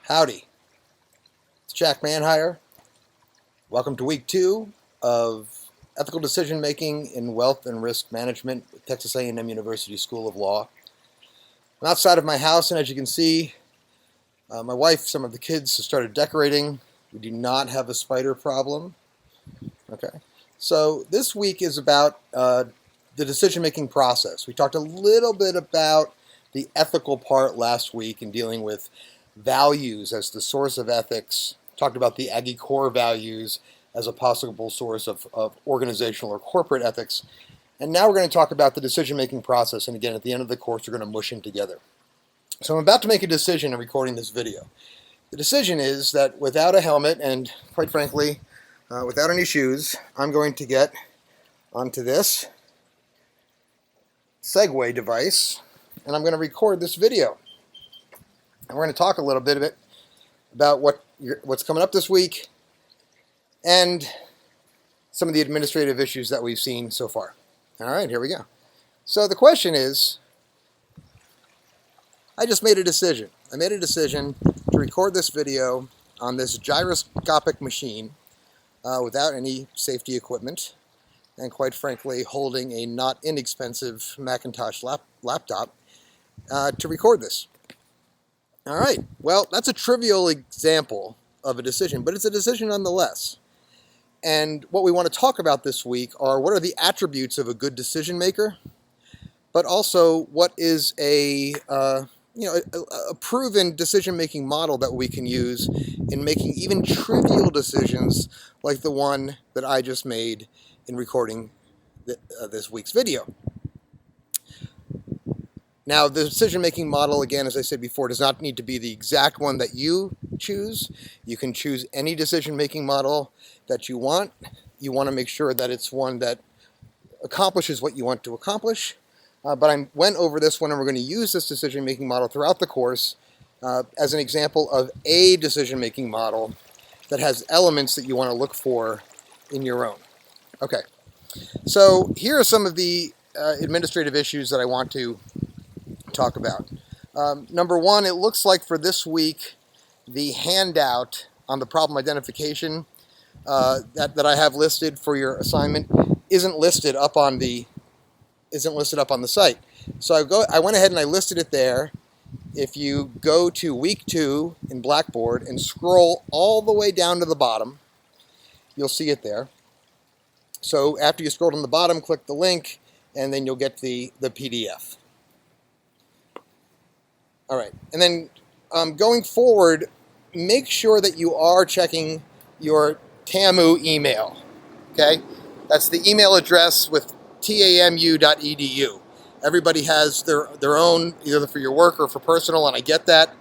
Howdy, it's Jack Manhire. Welcome to week 2 of Ethical Decision Making in Wealth and Risk Management at Texas A&M University School of Law. I'm outside of my house, and as you can see, my wife, some of the kids have started decorating. We do not have a spider problem. Okay, so this week is about the decision-making process. We talked a little bit about the ethical part last week in dealing with values as the source of ethics. Talked about the Aggie core values as a possible source of organizational or corporate ethics. And now we're going to talk about the decision-making process. And again, at the end of the course, we're going to mush them together. So I'm about to make a decision in recording this video. The decision is that without a helmet and, quite frankly, without any shoes, I'm going to get onto this Segway device, and I'm going to record this video. And we're going to talk a little bit about what's coming up this week and some of the administrative issues that we've seen so far. All right, here we go. So the question is, I just made a decision. I made a decision to record this video on this gyroscopic machine without any safety equipment, and quite frankly, holding a not inexpensive Macintosh laptop to record this. All right, well, that's a trivial example of a decision, but it's a decision nonetheless. And what we want to talk about this week are what are the attributes of a good decision maker, but also what is a proven decision-making model that we can use in making even trivial decisions like the one that I just made in recording this week's video. Now, the decision-making model, again, as I said before, does not need to be the exact one that you choose. You can choose any decision-making model that you want. You want to make sure that it's one that accomplishes what you want to accomplish. But I went over this one, and we're going to use this decision-making model throughout the course as an example of a decision-making model that has elements that you want to look for in your own. Okay, so here are some of the administrative issues that I want to talk about. Number one, it looks like for this week, the handout on the problem identification that I have listed for your assignment isn't listed up on the site. So I went ahead and I listed it there. If you go to week 2 in Blackboard and scroll all the way down to the bottom, you'll see it there. So after you scroll to the bottom, click the link, and then you'll get the PDF. All right, and then going forward, make sure that you are checking your TAMU email, okay? That's the email address with tamu.edu. Everybody has their own, either for your work or for personal, and I get that.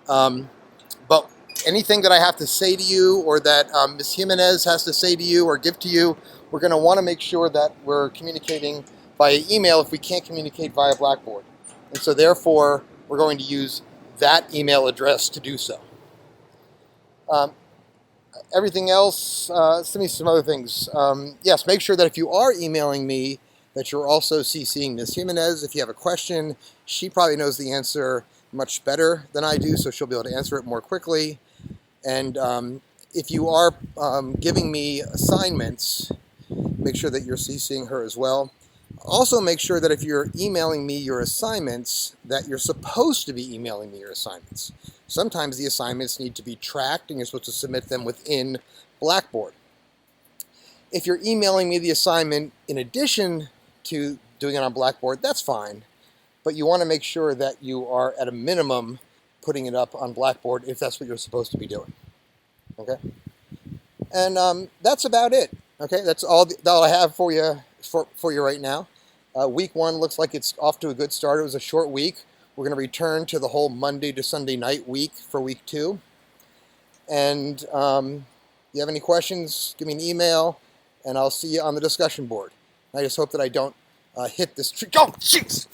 But anything that I have to say to you or that Ms. Jimenez has to say to you or give to you, we're going to want to make sure that we're communicating via email if we can't communicate via Blackboard. And so therefore, we're going to use that email address to do so. Everything else, send me some other things. Yes, make sure that if you are emailing me, that you're also CCing Ms. Jimenez. If you have a question, she probably knows the answer much better than I do, so she'll be able to answer it more quickly. And if you are giving me assignments, make sure that you're CCing her as well. Also make sure that if you're emailing me your assignments, that you're supposed to be emailing me your assignments. Sometimes the assignments need to be tracked and you're supposed to submit them within Blackboard. If you're emailing me the assignment in addition to doing it on Blackboard, that's fine. But you want to make sure that you are at a minimum putting it up on Blackboard if that's what you're supposed to be doing. Okay? And that's about it. Okay, that's all I have for you right now. Week 1 looks like it's off to a good start. It was a short week. We're going to return to the whole Monday to Sunday night week for week 2. And if you have any questions, give me an email, and I'll see you on the discussion board. I just hope that I don't hit this tree. Oh, jeez!